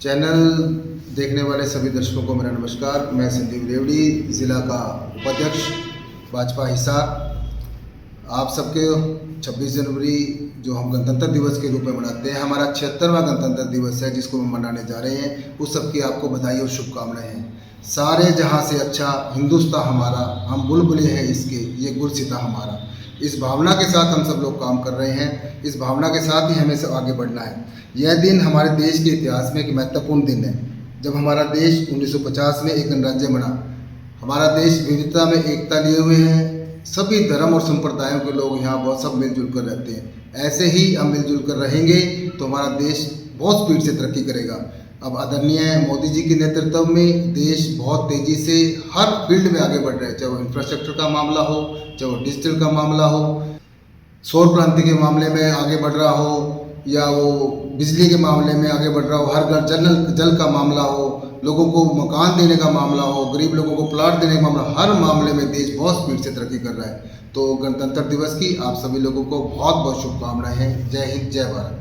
Channel देखने वाले सभी दर्शकों को मेरा नमस्कार। मैं संदीप रेवड़ी, ज़िला का उपाध्यक्ष भाजपा हिसार। आप सबके 26 जनवरी जो हम गणतंत्र दिवस के रूप में मनाते हैं, हमारा 76वां गणतंत्र दिवस है जिसको हम मनाने जा रहे हैं। उस सबकी आपको बधाई और शुभकामनाएं हैं। सारे जहां से अच्छा हिंदुस्तान हमारा, हम बुलबुले हैं इसके, ये गुलसिता हमारा। इस भावना के साथ हम सब लोग काम कर रहे हैं। इस भावना के साथ ही हमें सब आगे बढ़ना है। यह दिन हमारे देश के इतिहास में एक महत्वपूर्ण दिन है, जब हमारा देश 1950 में एक गणराज्य बना। हमारा देश विविधता में एकता लिए हुए है। सभी धर्म और संप्रदायों के लोग यहाँ बहुत सब मिलजुल कर रहते हैं। ऐसे ही हम मिलजुल कर रहेंगे तो हमारा देश बहुत स्पीड से तरक्की करेगा। अब आदरणीय मोदी जी के नेतृत्व में देश बहुत तेज़ी से हर फील्ड में आगे बढ़ रहा है, चाहे वो इंफ्रास्ट्रक्चर का मामला हो, चाहे वो डिजिटल का मामला हो, सौर क्रांति के मामले में आगे बढ़ रहा हो, या वो बिजली के मामले में आगे बढ़ रहा हो, हर घर जल का मामला हो, लोगों को मकान देने का मामला हो, गरीब लोगों को प्लाट देने का मामला, हर मामले में देश बहुत स्पीड से तरक्की कर रहा है। तो गणतंत्र दिवस की आप सभी लोगों को बहुत बहुत शुभकामनाएं हैं। जय हिंद, जय भारत।